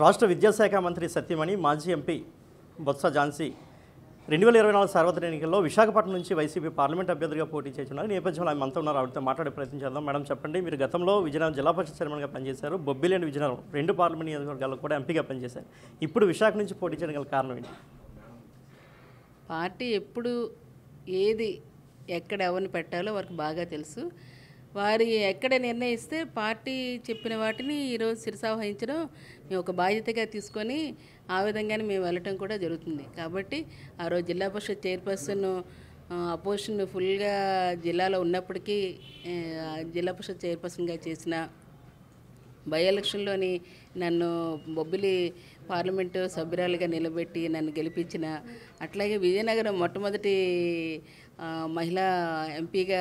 రాష్ట్ర విద్యాశాఖ మంత్రి సత్యమణి మాజీ ఎంపీ బొత్స ఝాన్సీ 2024 సార్వత్రిక ఎన్నికల్లో విశాఖపట్నం నుంచి వైసీపీ పార్లమెంట్ అభ్యర్థిగా పోటీ చేస్తున్నారు. ఈ నేపథ్యంలో ఆమె అంతా ఉన్నారు. ఆవిడతో మాట్లాడే ప్రయత్నం చేద్దాం. మేడం చెప్పండి, మీరు గతంలో విజయనగరం జిల్లా పరిషత్ చైర్మన్గా పనిచేశారు. బొబ్బిలి అండ్ విజయనగరం 2 పార్లమెంట్ నియోజకవర్గాలకు కూడా ఎంపీగా పనిచేశారు. ఇప్పుడు విశాఖ నుంచి పోటీ చేయడం గల కారణం ఏంటి? పార్టీ ఎప్పుడు ఏది ఎక్కడ ఎవరిని పెట్టాలో వారికి బాగా తెలుసు. వారి ఎక్కడ నిర్ణయిస్తే పార్టీ చెప్పిన వాటిని ఈరోజు శిరసావహించడం మేము ఒక బాధ్యతగా తీసుకొని ఆ విధంగానే మేము వెళ్ళటం కూడా జరుగుతుంది. కాబట్టి ఆ రోజు జిల్లా పరిషత్ చైర్పర్సన్ అపోజిషన్ ఫుల్గా జిల్లాలో ఉన్నప్పటికీ జిల్లా పరిషత్ చైర్పర్సన్గా చేసిన బై ఎలక్షన్లోని నన్ను బొబ్బిలి పార్లమెంటు సభ్యురాలుగా నిలబెట్టి నన్ను గెలిపించిన, అట్లాగే విజయనగరం మొట్టమొదటి మహిళా ఎంపీగా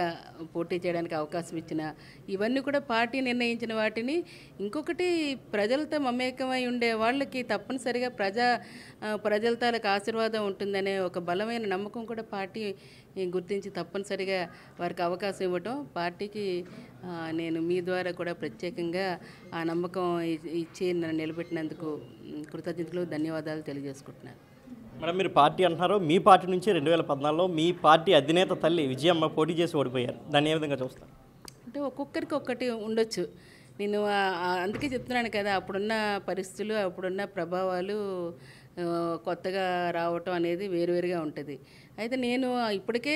పోటీ చేయడానికి అవకాశం ఇచ్చిన, ఇవన్నీ కూడా పార్టీ నిర్ణయించిన వాటిని ఇంకొకటి ప్రజలతో మమేకమై ఉండే వాళ్ళకి తప్పనిసరిగా ప్రజల తాలకు ఆశీర్వాదం ఉంటుందనే ఒక బలమైన నమ్మకం కూడా పార్టీ గుర్తించి తప్పనిసరిగా వారికి అవకాశం ఇవ్వటం పార్టీకి నేను మీ ద్వారా కూడా ప్రత్యేకంగా ఆ నమ్మకం ఇచ్చి నన్ను నిలబెట్టినందుకు కృతజ్ఞతలు ధన్యవాదాలు తెలియజేసుకుంటున్నాను. మేడం, మీరు పార్టీ అంటున్నారు. మీ పార్టీ నుంచి 2014లో మీ పార్టీ అధినేత తల్లి విజయమ్మ పోటీ చేసి ఓడిపోయారు. దాన్ని ఏ విధంగా చూస్తారు? అంటే ఒక్కొక్కరికి ఒక్కటి ఉండొచ్చు. నేను అందుకే చెప్తున్నాను కదా, అప్పుడున్న పరిస్థితులు, అప్పుడున్న ప్రభావాలు కొత్తగా రావటం అనేది వేరువేరుగా ఉంటుంది. అయితే నేను ఇప్పటికే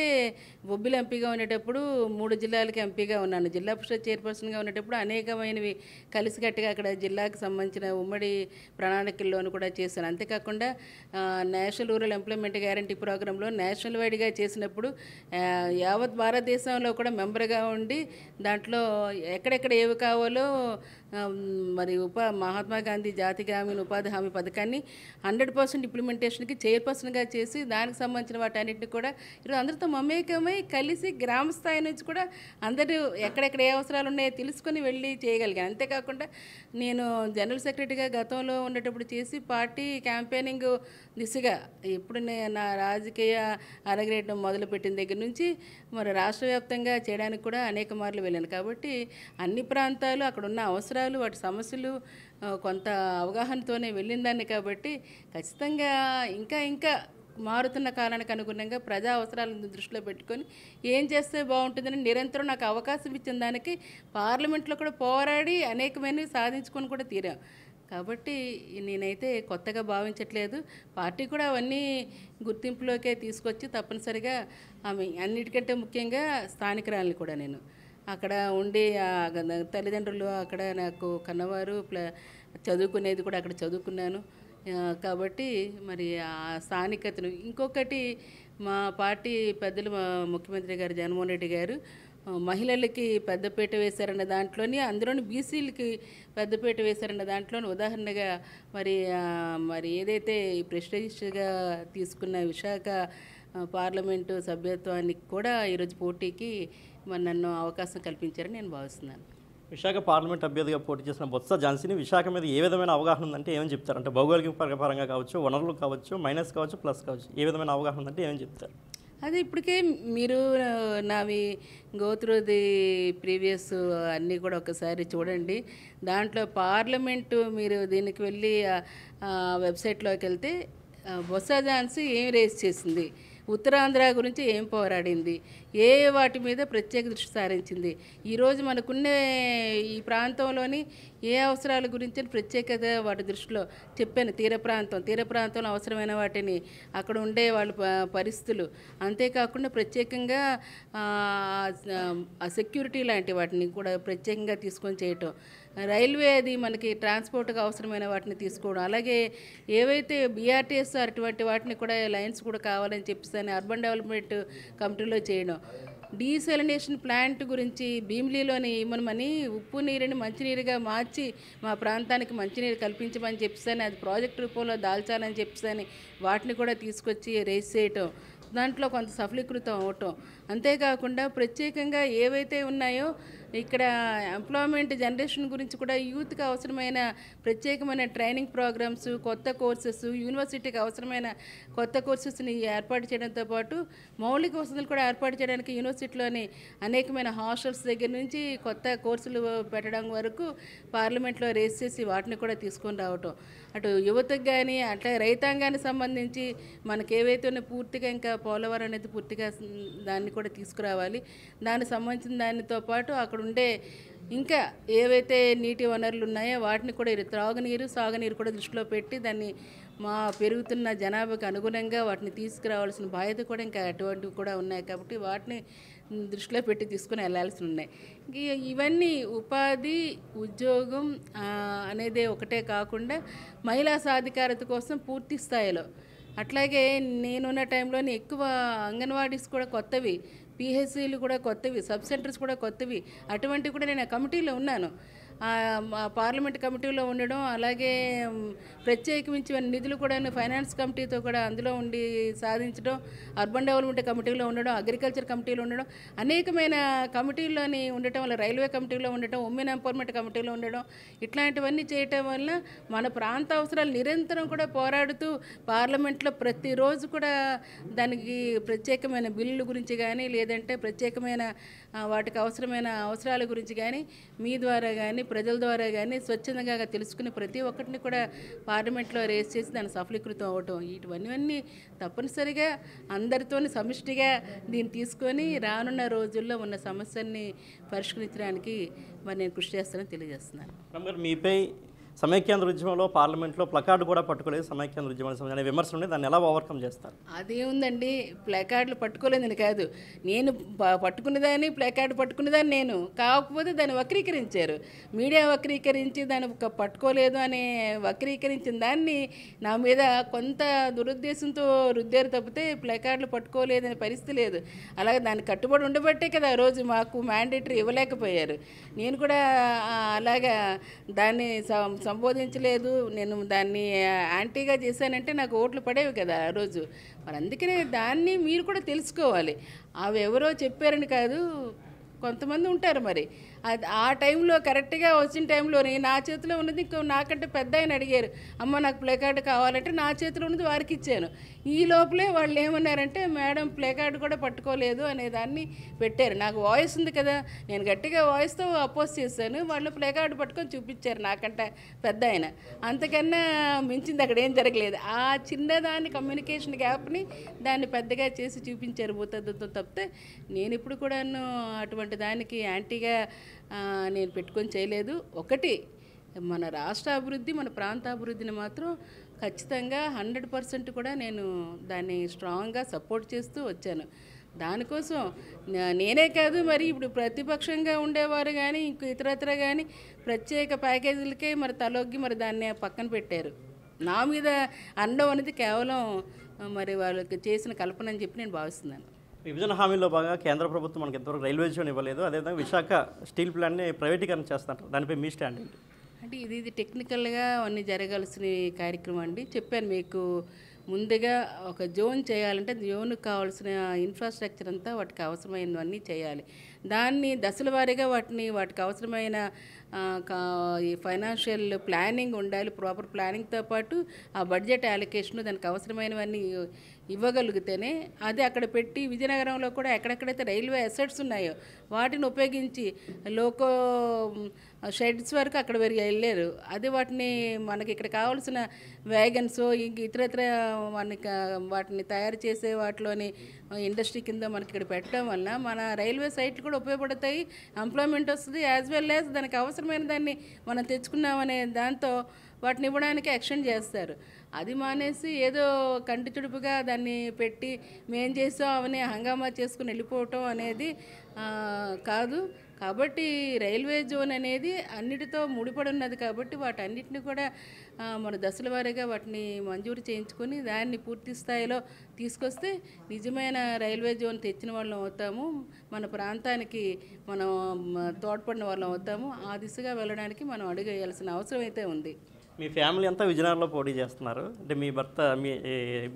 బొబ్బిలి ఎంపీగా ఉండేటప్పుడు 3 జిల్లాలకి ఎంపీగా ఉన్నాను. జిల్లా పరిషత్ చైర్పర్సన్గా ఉండేటప్పుడు అనేకమైనవి కలిసికట్టుగా అక్కడ జిల్లాకు సంబంధించిన ఉమ్మడి ప్రణాళికల్లోనూ కూడా చేశాను. అంతేకాకుండా నేషనల్ రూరల్ ఎంప్లాయ్మెంట్ గ్యారంటీ ప్రోగ్రాంలో నేషనల్ వైడ్గా చేసినప్పుడు యావత్ భారతదేశంలో కూడా మెంబర్గా ఉండి దాంట్లో ఎక్కడెక్కడ ఏవి కావాలో మరి మహాత్మా గాంధీ జాతి గ్రామీణ ఉపాధి హామీ పథకాన్ని 100% ఇంప్లిమెంటేషన్కి చైర్పర్సన్గా చేసి దానికి సంబంధించిన వాటన్నిటిని కూడా ఈరోజు అందరితో మమేకమై కలిసి గ్రామ స్థాయి నుంచి కూడా అందరూ ఎక్కడెక్కడ ఏ అవసరాలు ఉన్నాయో తెలుసుకొని వెళ్ళి చేయగలిగాను. అంతేకాకుండా నేను జనరల్ సెక్రటరీగా గతంలో ఉండేటప్పుడు చేసి పార్టీ క్యాంపెయినింగ్ దిశగా ఇప్పుడు నా రాజకీయ అరగ్రేయడం మొదలుపెట్టిన దగ్గర నుంచి మరి రాష్ట్ర వ్యాప్తంగా చేయడానికి కూడా అనేక మార్లు వెళ్ళాను. కాబట్టి అన్ని ప్రాంతాలు అక్కడ ఉన్న అవసరాలు, వాటి సమస్యలు కొంత అవగాహనతోనే వెళ్ళిందాన్ని. కాబట్టి ఖచ్చితంగా ఇంకా మారుతున్న కాలానికి అనుగుణంగా ప్రజా అవసరాలను దృష్టిలో పెట్టుకొని ఏం చేస్తే బాగుంటుందని నిరంతరం నాకు అవకాశం ఇచ్చిన దానికి పార్లమెంట్లో కూడా పోరాడి అనేకమైనవి సాధించుకొని కూడా తీరాం. కాబట్టి నేనైతే కొత్తగా భావించట్లేదు. పార్టీ కూడా అవన్నీ గుర్తింపులోకే తీసుకొచ్చి తప్పనిసరిగా ఆమె అన్నిటికంటే ముఖ్యంగా స్థానికురాలని కూడా నేను అక్కడ ఉండి తల్లిదండ్రులు అక్కడ నాకు కన్నవారు చదువుకునేది కూడా అక్కడ చదువుకున్నాను. కాబట్టి మరి ఆ స్థానికతను ఇంకొకటి మా పార్టీ పెద్దలు ముఖ్యమంత్రి గారు జగన్మోహన్ రెడ్డి గారు మహిళలకి పెద్దపీట వేశారన్న దాంట్లోని, అందులోని బీసీలకి పెద్దపీట వేశారన్న దాంట్లోని ఉదాహరణగా మరి ఏదైతే ప్రెస్టీజియస్గా తీసుకున్న విశాఖ పార్లమెంటు సభ్యత్వానికి కూడా ఈరోజు పోటీకి మరి నన్ను అవకాశం కల్పించారని నేను భావిస్తున్నాను. విశాఖ పార్లమెంట్ అభ్యర్థిగా పోటీ చేసిన బొత్స ఝాన్సీని విశాఖ మీద ఏ విధమైన అవగాహన ఉందంటే ఏమని చెప్తారు? అంటే భౌగోళిక పరంగా కావచ్చు, వనరులు కావచ్చు, మైనస్ కావచ్చు, ప్లస్ కావచ్చు, ఏ విధమైన అవగాహన ఉందంటే ఏమని చెప్తారు? అదే ఇప్పటికే మీరు నావి గో త్రూ ది ప్రీవియస్ అన్నీ కూడా ఒకసారి చూడండి. దాంట్లో పార్లమెంటు మీరు దీనికి వెళ్ళి వెబ్సైట్లోకి వెళ్తే బొత్స ఝాన్సీ ఏం రేస్ చేసింది, ఉత్తరాంధ్ర గురించి ఏం పోరాడింది, ఏ వాటి మీద ప్రత్యేక దృష్టి సారించింది, ఈరోజు మనకున్న ఈ ప్రాంతంలోని ఏ అవసరాల గురించి ప్రత్యేకత వాటి దృష్టిలో చెప్పాను. తీర ప్రాంతంలో అవసరమైన వాటిని, అక్కడ ఉండే వాళ్ళ పరిస్థితులు, అంతేకాకుండా ప్రత్యేకంగా సెక్యూరిటీ లాంటి వాటిని కూడా ప్రత్యేకంగా తీసుకొని చేయటం, రైల్వే అది మనకి ట్రాన్స్పోర్ట్గా అవసరమైన వాటిని తీసుకోవడం, అలాగే ఏవైతే బీఆర్టీఎస్ అటువంటి వాటిని కూడా లైన్స్ కూడా కావాలని చెప్పేసి అర్బన్ డెవలప్మెంట్ కమిటీలో చేయడం, డీసెలినేషన్ ప్లాంట్ గురించి భీమిలీలోని ఇమ్మనమని ఉప్పు నీరుని మంచినీరుగా మార్చి మా ప్రాంతానికి మంచినీరు కల్పించమని చెప్పేసి అది ప్రాజెక్ట్ రూపంలో దాల్చాలని చెప్పేసి వాటిని కూడా తీసుకొచ్చి రేస్ చేయటం, దాంట్లో కొంత సఫలీకృతం అవటం. అంతేకాకుండా ప్రత్యేకంగా ఏవైతే ఉన్నాయో ఇక్కడ ఎంప్లాయ్మెంట్ జనరేషన్ గురించి కూడా యూత్కి అవసరమైన ప్రత్యేకమైన ట్రైనింగ్ ప్రోగ్రామ్స్, కొత్త కోర్సెస్, యూనివర్సిటీకి అవసరమైన కొత్త కోర్సెస్ని ఏర్పాటు చేయడంతో పాటు మౌలిక వసతులు కూడా ఏర్పాటు చేయడానికి యూనివర్సిటీలోని అనేకమైన హాస్టల్స్ దగ్గర నుంచి కొత్త కోర్సులు పెట్టడం వరకు పార్లమెంట్లో రేస్ చేసి వాటిని కూడా తీసుకొని రావటం, అటు యువతకు కానీ అట్లా రైతాంగానికి సంబంధించి మనకి ఏవైతే ఉన్న పూర్తిగా ఇంకా పోలవరం అనేది పూర్తిగా దాన్ని కూడా తీసుకురావాలి. దానికి సంబంధించిన దానితో పాటు అక్కడ ఉండే ఇంకా ఏవైతే నీటి వనరులు ఉన్నాయో వాటిని కూడా త్రాగునీరు, సాగునీరు కూడా దృష్టిలో పెట్టి దాన్ని మా పెరుగుతున్న జనాభాకు అనుగుణంగా వాటిని తీసుకురావాల్సిన బాధ్యత కూడా ఇంకా అటువంటివి కూడా ఉన్నాయి. కాబట్టి వాటిని దృష్టిలో పెట్టి తీసుకుని వెళ్ళాల్సి ఉన్నాయి. ఇవన్నీ ఉపాధి, ఉద్యోగం అనేది ఒకటే కాకుండా మహిళా సాధికారత కోసం పూర్తి స్థాయిలో, అట్లాగే నేనున్న టైంలోనే ఎక్కువ అంగన్వాడీస్ కూడా కొత్తవి, పిహెచ్సిలు కూడా కొత్తవి, సబ్ సెంటర్స్ కూడా కొత్తవి, అటువంటివి కూడా నేను ఆ కమిటీలో ఉన్నాను. పార్లమెంట్ కమిటీలో ఉండడం, అలాగే ప్రత్యేకించి నిధులు కూడా ఫైనాన్స్ కమిటీతో కూడా అందులో ఉండి సాధించడం, అర్బన్ డెవలప్మెంట్ కమిటీలో ఉండడం, అగ్రికల్చర్ కమిటీలో ఉండడం, అనేకమైన కమిటీల్లోని ఉండటం వల్ల, రైల్వే కమిటీలో ఉండటం, ఉమెన్ ఎంపవర్మెంట్ కమిటీలో ఉండడం, ఇట్లాంటివన్నీ చేయటం వల్ల మన ప్రాంత అవసరాలు నిరంతరం కూడా పోరాడుతూ పార్లమెంట్లో ప్రతిరోజు కూడా దానికి ప్రత్యేకమైన బిల్లుల గురించి కానీ, లేదంటే ప్రత్యేకమైన వాటికి అవసరమైన అవసరాల గురించి కానీ మీ ద్వారా కానీ ప్రజల ద్వారా కానీ స్వచ్ఛందంగా తెలుసుకుని ప్రతి ఒక్కటిని కూడా పార్లమెంట్లో రేస్ చేసి దాన్ని సఫలీకృతం అవ్వటం, ఇవన్నీ తప్పనిసరిగా అందరితో సమిష్టిగా దీన్ని తీసుకొని రానున్న రోజుల్లో ఉన్న సమస్యల్ని పరిష్కరించడానికి మరి నేను కృషి చేస్తానని తెలియజేస్తున్నాను. మీపై సమైక్యాంధ్ర ఉద్యమంలో పార్లమెంట్లో ప్లకార్డు కూడా పట్టుకోలేదు, సమైక్యాంధ్ర ఉద్యమానికి సంబంధించిన విమర్శలు ఉన్నాయి, దాన్ని ఎలా ఓవర్కమ్ చేస్తారు? అదేముందండి, ప్లకార్డులు పట్టుకోలేదని కాదు, నేను పట్టుకునేదాన్ని, ప్లకార్డు పట్టుకునేదాన్ని నేను, కాకపోతే దాన్ని వక్రీకరించారు, మీడియా వక్రీకరించి దాన్ని పట్టుకోలేదు అని వక్రీకరించిన దాన్ని నా మీద కొంత దురుద్దేశంతో రుద్దారు తప్పితే ప్లకార్డులు పట్టుకోలేదనే పరిస్థితి లేదు. అలాగే దాన్ని కట్టుబడి ఉండబట్టే కదా ఆ రోజు మాకు మ్యాండేటరీ ఇవ్వలేకపోయారు. నేను కూడా అలాగా దాన్ని సంబోధించలేదు, నేను దాన్ని యాంటీగా చేశానంటే నాకు ఓట్లు పడేవి కదా ఆ రోజు. మరి అందుకనే దాన్ని మీరు కూడా తెలుసుకోవాలి. అవి ఎవరో చెప్పారని కాదు, కొంతమంది ఉంటారు మరి ఆ టైంలో కరెక్ట్గా వచ్చిన టైంలోని నా చేతిలో ఉన్నది ఇంకో నాకంటే పెద్ద ఆయన అడిగారు, అమ్మ నాకు ప్లేకార్డు కావాలంటే నా చేతిలో ఉన్నది వారికి ఇచ్చాను. ఈ లోపలే వాళ్ళు ఏమన్నారంటే మేడం ప్లేకార్డు కూడా పట్టుకోలేదు అనే దాన్ని పెట్టారు. నాకు వాయిస్ ఉంది కదా, నేను గట్టిగా వాయిస్తో అపోజ్ చేశాను, వాళ్ళు ప్లేకార్డు పట్టుకొని చూపించారు నాకంటే పెద్ద ఆయన. అంతకన్నా మించింది అక్కడ ఏం జరగలేదు. ఆ చిన్నదాన్ని కమ్యూనికేషన్ గ్యాప్ని దాన్ని పెద్దగా చేసి చూపించారు భూతద్దంతో తప్పితే నేను ఇప్పుడు కూడా అటువంటి దానికి యాంటీగా నేను పెట్టుకొని చేయలేదు. ఒకటి మన రాష్ట్ర అభివృద్ధి, మన ప్రాంత అభివృద్ధిని మాత్రం ఖచ్చితంగా 100% కూడా నేను దాన్ని స్ట్రాంగ్గా సపోర్ట్ చేస్తూ వచ్చాను. దానికోసం నేనే కాదు, మరి ఇప్పుడు ప్రతిపక్షంగా ఉండేవారు కానీ ఇంకో ఇతరత్ర కానీ ప్రత్యేక ప్యాకేజీలకే మరి తలొగ్గి మరి దాన్ని పక్కన పెట్టారు. నా మీద అనడం అనేది కేవలం మరి వాళ్ళకి చేసిన కల్పన అని చెప్పి నేను భావిస్తున్నాను. విభజన హామీలో భాగంగా కేంద్ర ప్రభుత్వం మనకి ఎంతవరకు రైల్వే జోన్ ఇవ్వలేదు, అదేవిధంగా విశాఖ స్టీల్ ప్లాంట్ని ప్రైవేటీకరణ చేస్తున్నారు, దానిపై మీ స్టాండ్ ఏంటి? అంటే ఇది టెక్నికల్గా అన్నీ జరగాల్సిన కార్యక్రమం అండి. చెప్పాను మీకు ముందుగా ఒక జోన్ చేయాలంటే జోన్కి కావాల్సిన ఇన్ఫ్రాస్ట్రక్చర్ అంతా వాటికి అవసరమైనవన్నీ చేయాలి. దాన్ని దశల వారీగా వాటికి అవసరమైన ఈ ఫైనాన్షియల్ ప్లానింగ్ ఉండాలి. ప్రాపర్ ప్లానింగ్తో పాటు ఆ బడ్జెట్ అలొకేషన్ దానికి అవసరమైనవన్నీ ఇవ్వగలిగితేనే అది అక్కడ పెట్టి విజయనగరంలో కూడా ఎక్కడెక్కడైతే రైల్వే అసెట్స్ ఉన్నాయో వాటిని ఉపయోగించి లోకో షెడ్స్ వరకు అక్కడ వెళ్ళారు. అదే వాటిని మనకి ఇక్కడ కావాల్సిన వ్యాగన్స్ ఇతరత్ర వాటిని తయారు చేసే వాటిలోని ఇండస్ట్రీ కింద మనకి ఇక్కడ పెట్టడం వల్ల మన రైల్వే సైట్లు కూడా ఉపయోగపడతాయి, ఎంప్లాయ్మెంట్ వస్తుంది, యాజ్ వెల్ యాజ్ దానికి అవసరమైన దాన్ని మనం తెచ్చుకున్నామనే దాంతో వాటిని ఇవ్వడానికి ఎక్స్టెండ్ చేస్తారు. అది మానేసి ఏదో కంటి చుడుపుగా దాన్ని పెట్టి మేం చేసాం అవని హంగామా చేసుకుని వెళ్ళిపోవటం అనేది కాదు. కాబట్టి రైల్వే జోన్ అనేది అన్నిటితో ముడిపడి ఉన్నది కాబట్టి వాటన్నిటిని కూడా మన దశల వారీగా వాటిని మంజూరు చేయించుకొని దాన్ని పూర్తి స్థాయిలో తీసుకొస్తే నిజమైన రైల్వే జోన్ తెచ్చిన వాళ్ళం అవుతాము, మన ప్రాంతానికి మనం తోడ్పడిన వాళ్ళం అవుతాము. ఆ దిశగా వెళ్ళడానికి మనం అడుగు వేయాల్సిన అవసరం అయితే ఉంది. మీ ఫ్యామిలీ అంతా విజయనగరంలో పోటీ చేస్తున్నారు, అంటే మీ భర్త మీ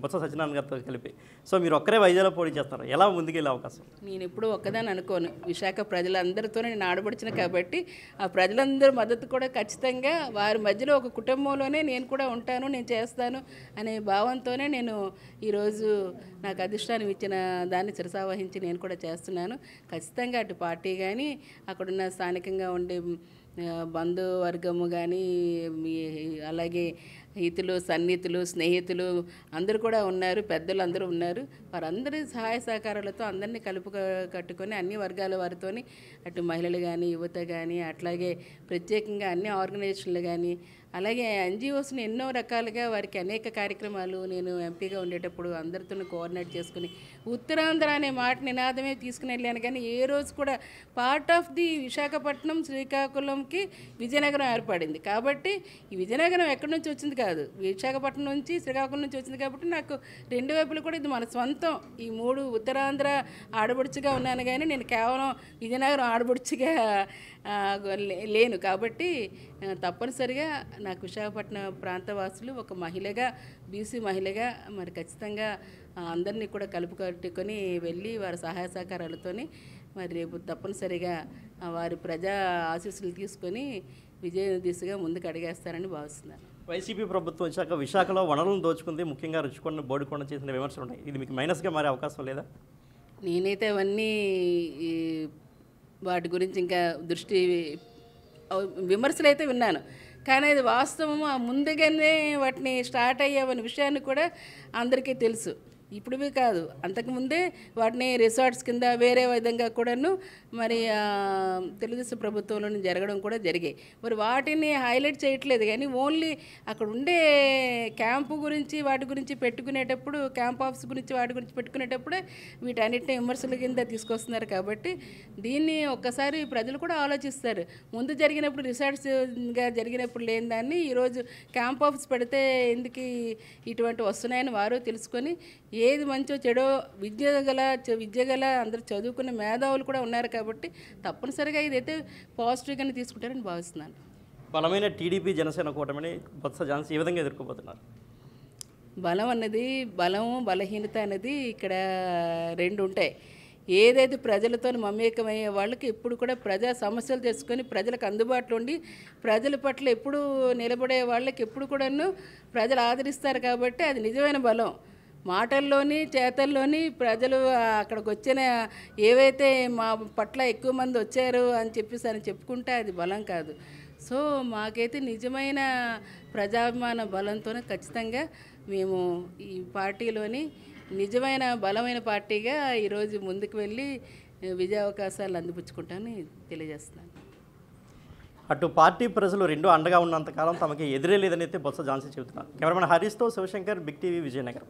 బొత్స సత్యనారాయణ గారితో కలిపి. సో మీరు ఒక్కరే వైజాగ్లో పోటీ చేస్తున్నారు, ఎలా ముందుకెళ్ళే అవకాశం? నేను ఎప్పుడూ ఒక్కదాన్ని అనుకోను. విశాఖ ప్రజలందరితోనే నేను ఆడబడిచిన కాబట్టి ఆ ప్రజలందరి మద్దతు కూడా ఖచ్చితంగా వారి మధ్యలో ఒక కుటుంబంలోనే నేను కూడా ఉంటాను, నేను చేస్తాను అనే భావంతోనే నేను ఈరోజు నాకు అధిష్టానం ఇచ్చిన దాన్ని శిరసావహించి నేను కూడా చేస్తున్నాను. ఖచ్చితంగా అటు పార్టీ కానీ అక్కడున్న స్థానికంగా ఉండే బంధువర్గము కానీ అలాగే హితులు సన్నిహితులు స్నేహితులు అందరూ కూడా ఉన్నారు, పెద్దలు అందరూ ఉన్నారు. వారందరి సహాయ సహకారాలతో అందరినీ కట్టుకొని అన్ని వర్గాల వారితోని అటు మహిళలు కానీ యువత కానీ అట్లాగే ప్రత్యేకంగా అన్ని ఆర్గనైజేషన్లు కానీ అలాగే ఎన్జిఓస్ని ఎన్నో రకాలుగా వారికి అనేక కార్యక్రమాలు నేను ఎంపీగా ఉండేటప్పుడు అందరితో కోఆర్డినేట్ చేసుకుని ఉత్తరాంధ్ర అనే మాట నినాదమే తీసుకుని వెళ్ళాను. కానీ ఏ రోజు కూడా పార్ట్ ఆఫ్ ది విశాఖపట్నం శ్రీకాకుళంకి విజయనగరం ఏర్పడింది కాబట్టి ఈ విజయనగరం ఎక్కడి నుంచి వచ్చింది కాదు, విశాఖపట్నం నుంచి శ్రీకాకుళం నుంచి వచ్చింది కాబట్టి నాకు రెండు వైపులు కూడా ఇది మన సొంతం. ఈ మూడు ఉత్తరాంధ్ర ఆడబడుచుగా ఉన్నాను కానీ నేను కేవలం విజయనగరం ఆడబడుచుగా లేను కాబట్టి తప్పనిసరిగా నాకు విశాఖపట్నం ప్రాంతవాసులు ఒక మహిళగా బీసీ మహిళగా మరి ఖచ్చితంగా అందరినీ కూడా కట్టుకొని వెళ్ళి వారి సహాయ సహకారాలతోని మరి రేపు తప్పనిసరిగా వారి ప్రజా ఆశీస్సులు తీసుకొని విజయ దిశగా ముందుకు అడిగేస్తారని భావిస్తున్నాను. వైసీపీ ప్రభుత్వం వచ్చాక విశాఖలో వనరులను దోచుకుంది, ముఖ్యంగా రుచికొండ బోడికొండ చేసిన విమర్శలు ఉన్నాయి. ఇది మీకు మైనస్గా మారే అవకాశం లేదా? నేనైతే అవన్నీ వాటి గురించి ఇంకా విమర్శలు అయితే విన్నాను, కానీ అది వాస్తవం. ముందుగానే వాటిని స్టార్ట్ అయ్యావనే విషయాన్ని కూడా అందరికీ తెలుసు. ఇప్పుడువి కాదు, అంతకుముందే వాటిని రిసార్ట్స్ కింద వేరే విధంగా కూడాను మరి తెలుగుదేశం ప్రభుత్వంలో జరగడం కూడా జరిగాయి. మరి వాటిని హైలైట్ చేయట్లేదు కానీ ఓన్లీ అక్కడ ఉండే క్యాంపు గురించి వాటి గురించి పెట్టుకునేటప్పుడు క్యాంప్ ఆఫీస్ గురించి వాటి గురించి పెట్టుకునేటప్పుడే వీటన్నిటిని విమర్శల కింద తీసుకొస్తున్నారు. కాబట్టి దీన్ని ఒక్కసారి ప్రజలు కూడా ఆలోచిస్తారు. ముందు జరిగినప్పుడు రిసార్ట్స్గా జరిగినప్పుడు లేని దాన్ని ఈరోజు క్యాంప్ ఆఫీస్ పెడితే ఎందుకు ఇటువంటి వస్తున్నాయని వారు తెలుసుకొని ఏది మంచో చెడో విద్య గల అందరూ చదువుకున్న మేధావులు కూడా ఉన్నారు కాబట్టి తప్పనిసరిగా ఇదైతే పాజిటివ్గానే తీసుకుంటారని భావిస్తున్నాను. బలమైన టీడీపీ జనసేన కూటమిని బొత్స ఝాన్సీ ఏ విధంగా ఎదుర్కోబోతున్నారు? బలం అన్నది బలహీనత అనేది ఇక్కడ రెండు ఉంటాయి. ఏదైతే ప్రజలతో మమేకమయ్యే వాళ్ళకి ఎప్పుడు కూడా ప్రజా సమస్యలు తెలుసుకొని ప్రజలకు అందుబాటులో ఉండి ప్రజల పట్ల ఎప్పుడు నిలబడే వాళ్ళకి ఎప్పుడు కూడాను ప్రజలు ఆదరిస్తారు కాబట్టి అది నిజమైన బలం. మాటల్లోని చేతల్లోని ప్రజలు అక్కడికి వచ్చిన ఏవైతే మా పట్ల ఎక్కువ మంది వచ్చారు అని చెప్పుకుంటే అది బలం కాదు. సో మాకైతే నిజమైన ప్రజాభిమాన బలంతోనే ఖచ్చితంగా మేము ఈ పార్టీలోని నిజమైన బలమైన పార్టీగా ఈరోజు ముందుకు వెళ్ళి విజయావకాశాలు అందిపుచ్చుకుంటానని తెలియజేస్తున్నాను. అటు పార్టీ ప్రజలు రెండు అండగా ఉన్నంతకాలం తమకి ఎదురే లేదని అయితే బొత్స ఝాన్సీ చెబుతున్నారు. కెమెరామెన్ హరీష్తో శివశంకర్, బిగ్ టీవీ, విజయనగరం.